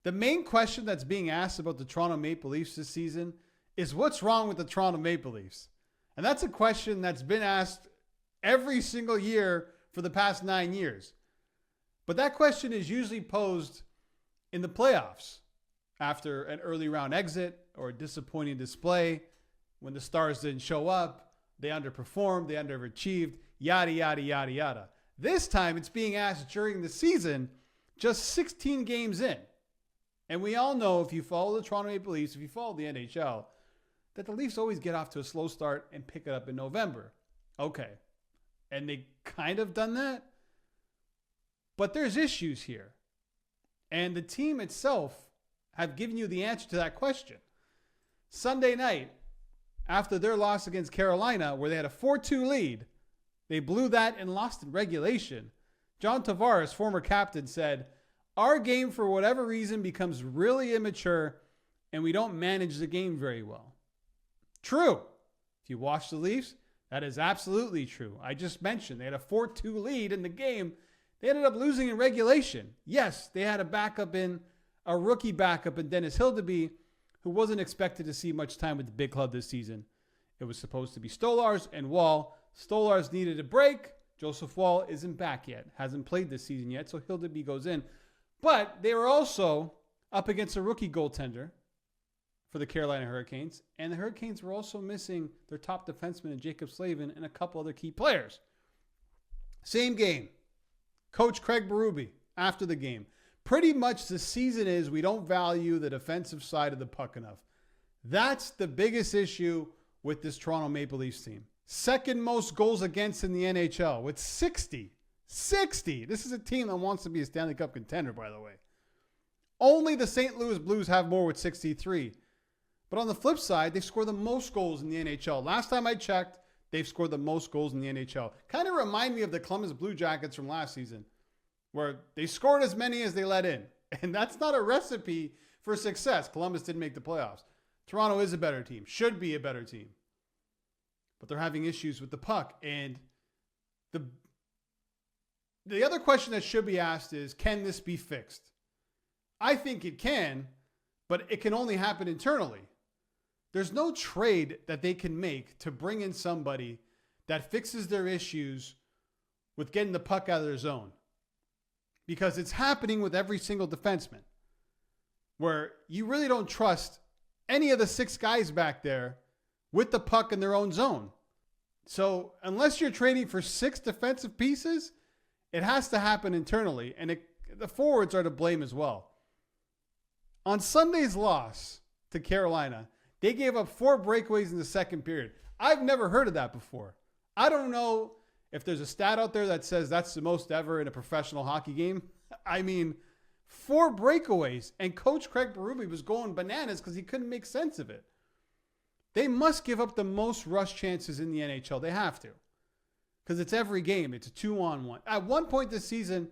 The main question that's being asked about the Toronto Maple Leafs this season is what's wrong with the Toronto Maple Leafs? And that's a question that's been asked every single year for the past 9 years. But that question is usually posed in the playoffs after an early round exit or a disappointing display when the Stars didn't show up, they underperformed, they underachieved, yada, yada, yada, yada. This time it's being asked during the season, just 16 games in. And we all know, if you follow the Toronto Maple Leafs, if you follow the NHL, that the Leafs always get off to a slow start and pick it up in November. Okay. And they kind of done that. But there's issues here. And the team itself have given you the answer to that question. Sunday night, after their loss against Carolina, where they had a 4-2 lead, they blew that and lost in regulation. John Tavares, former captain, said, "Our game, for whatever reason, becomes really immature and we don't manage the game very well." True. If you watch the Leafs, that is absolutely true. I just mentioned they had a 4-2 lead in the game. They ended up losing in regulation. Yes, they had a rookie backup in Dennis Hildeby, who wasn't expected to see much time with the big club this season. It was supposed to be Stolarz and Wall. Stolarz needed a break. Joseph Wall isn't back yet. Hasn't played this season yet, so Hildeby goes in. But they were also up against a rookie goaltender for the Carolina Hurricanes. And the Hurricanes were also missing their top defenseman in Jacob Slavin and a couple other key players. Same game. Coach Craig Berube, after the game, pretty much the season is we don't value the defensive side of the puck enough. That's the biggest issue with this Toronto Maple Leafs team. Second most goals against in the NHL with 60. 60. This is a team that wants to be a Stanley Cup contender, by the way. Only the St. Louis Blues have more with 63. But on the flip side, they've scored the most goals in the NHL. Last time I checked, they've scored the most goals in the NHL. Kind of remind me of the Columbus Blue Jackets from last season, where they scored as many as they let in. And that's not a recipe for success. Columbus didn't make the playoffs. Toronto is a better team, should be a better team. But they're having issues with the puck. And the other question that should be asked is, can this be fixed? I think it can, but it can only happen internally. There's no trade that they can make to bring in somebody that fixes their issues with getting the puck out of their zone. Because it's happening with every single defenseman, where you really don't trust any of the 6 guys back there with the puck in their own zone. So unless you're trading for 6 defensive pieces, it has to happen internally. And the forwards are to blame as well. On Sunday's loss to Carolina, they gave up 4 breakaways in the second period. I've never heard of that before. I don't know if there's a stat out there that says that's the most ever in a professional hockey game. I mean, 4 breakaways, and Coach Craig Berube was going bananas because he couldn't make sense of it. They must give up the most rush chances in the NHL. They have to. Because it's every game. It's a 2-on-1. At one point this season,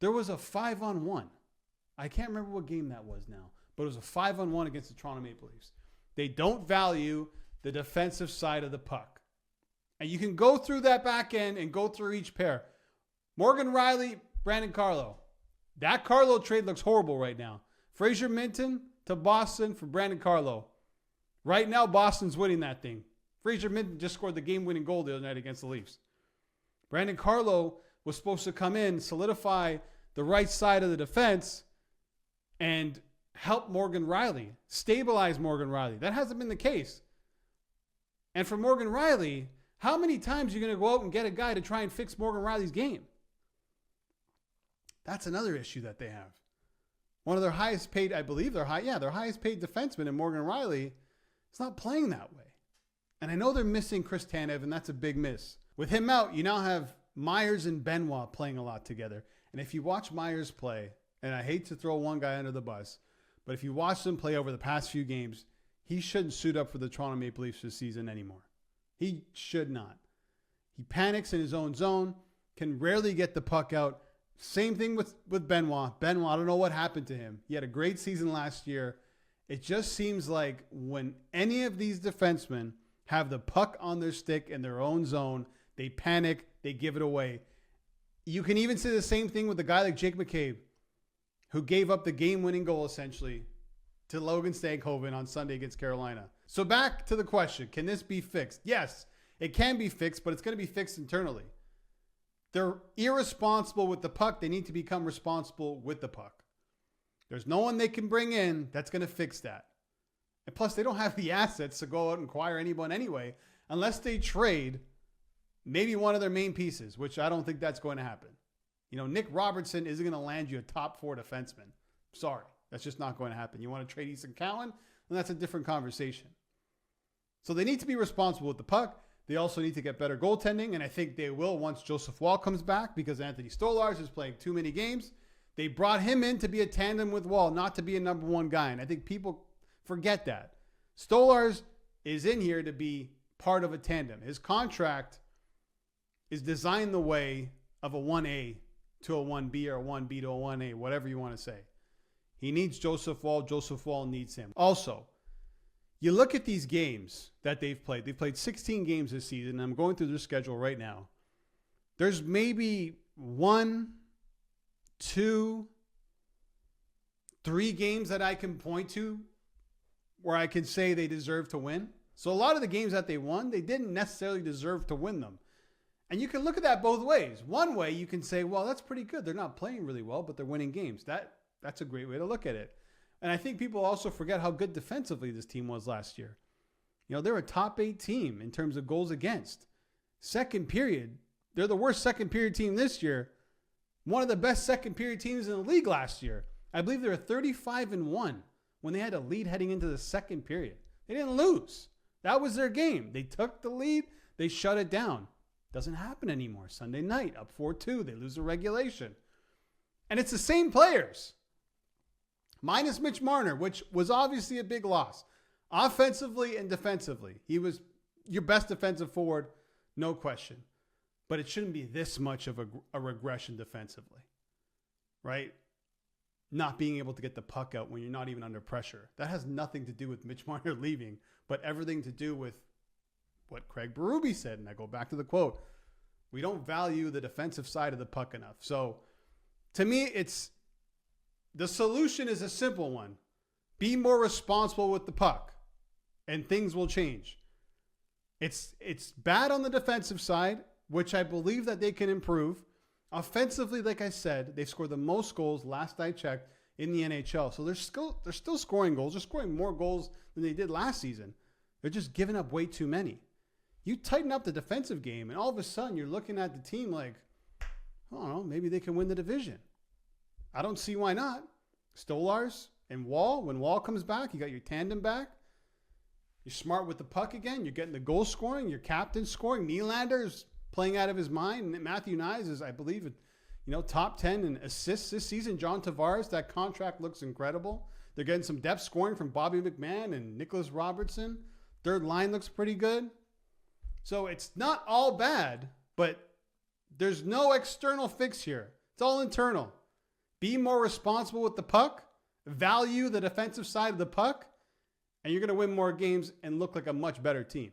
there was a 5-on-1. I can't remember what game that was now, but it was a 5-on-1 against the Toronto Maple Leafs. They don't value the defensive side of the puck. And you can go through that back end and go through each pair. Morgan Riley, Brandon Carlo. That Carlo trade looks horrible right now. Fraser Minton to Boston for Brandon Carlo. Right now, Boston's winning that thing. Fraser Minton just scored the game-winning goal the other night against the Leafs. Brandon Carlo was supposed to come in, solidify the right side of the defense, and help Morgan Riley, stabilize Morgan Riley. That hasn't been the case. And for Morgan Riley, how many times are you going to go out and get a guy to try and fix Morgan Riley's game? That's another issue that they have. One of their highest paid, I believe their highest paid defenseman in Morgan Riley is not playing that way. And I know they're missing Chris Tanev, and that's a big miss. With him out, you now have Myers and Benoit playing a lot together. And if you watch Myers play, and I hate to throw one guy under the bus, but if you watch them play over the past few games, he shouldn't suit up for the Toronto Maple Leafs this season anymore. He should not. He panics in his own zone, can rarely get the puck out. Same thing with Benoit. Benoit, I don't know what happened to him. He had a great season last year. It just seems like when any of these defensemen have the puck on their stick in their own zone, they panic, they give it away. You can even say the same thing with a guy like Jake McCabe, who gave up the game-winning goal essentially to Logan Stankoven on Sunday against Carolina. So back to the question, can this be fixed? Yes, it can be fixed, but it's going to be fixed internally. They're irresponsible with the puck. They need to become responsible with the puck. There's no one they can bring in that's going to fix that. And plus, they don't have the assets to go out and acquire anyone anyway, unless they trade maybe one of their main pieces, which I don't think that's going to happen. You know, Nick Robertson isn't going to land you a top 4 defenseman. Sorry, that's just not going to happen. You want to trade Easton Cowan, then that's a different conversation. So they need to be responsible with the puck. They also need to get better goaltending, and I think they will once Joseph Wall comes back because Anthony Stolarz is playing too many games. They brought him in to be a tandem with Wall, not to be a number 1 guy, and I think people forget that. Stolarz is in here to be part of a tandem. His contract is designed the way of a 1A to a 1B or a 1B to a 1A, whatever you want to say. He needs Joseph Wall. Joseph Wall needs him. Also, you look at these games that they've played. They've played 16 games this season. I'm going through their schedule right now. There's maybe 1, 2, 3 games that I can point to where I can say they deserve to win. So a lot of the games that they won, they didn't necessarily deserve to win them. And you can look at that both ways. One way you can say, well, that's pretty good. They're not playing really well, but they're winning games. That's a great way to look at it. And I think people also forget how good defensively this team was last year. You know, they're a top 8 team in terms of goals against. Second period, they're the worst second period team this year. One of the best second period teams in the league last year. I believe they were 35-1 when they had a lead heading into the second period. They didn't lose. That was their game. They took the lead. They shut it down. Doesn't happen anymore. Sunday night, up 4-2. They lose the regulation. And it's the same players. Minus Mitch Marner, which was obviously a big loss. Offensively and defensively. He was your best defensive forward, no question. But it shouldn't be this much of a regression defensively. Right? Not being able to get the puck out when you're not even under pressure. That has nothing to do with Mitch Marner leaving, but everything to do with what Craig Berube said. And I go back to the quote. We don't value the defensive side of the puck enough. So to me, the solution is a simple one. Be more responsible with the puck and things will change. It's bad on the defensive side, which I believe that they can improve. Offensively, like I said, they scored the most goals last I checked in the NHL. So they're still scoring goals. They're scoring more goals than they did last season. They're just giving up way too many. You tighten up the defensive game, and all of a sudden you're looking at the team like, I don't know, maybe they can win the division. I don't see why not. Stolarz and Wall, when Wall comes back, you got your tandem back. You're smart with the puck again. You're getting the goal scoring. Your captain's scoring. Nylander's playing out of his mind. And Matthew Nyes is, I believe, top 10 in assists this season. John Tavares, that contract looks incredible. They're getting some depth scoring from Bobby McMahon and Nicholas Robertson. Third line looks pretty good. So it's not all bad, but there's no external fix here. It's all internal. Be more responsible with the puck. Value the defensive side of the puck. And you're going to win more games and look like a much better team.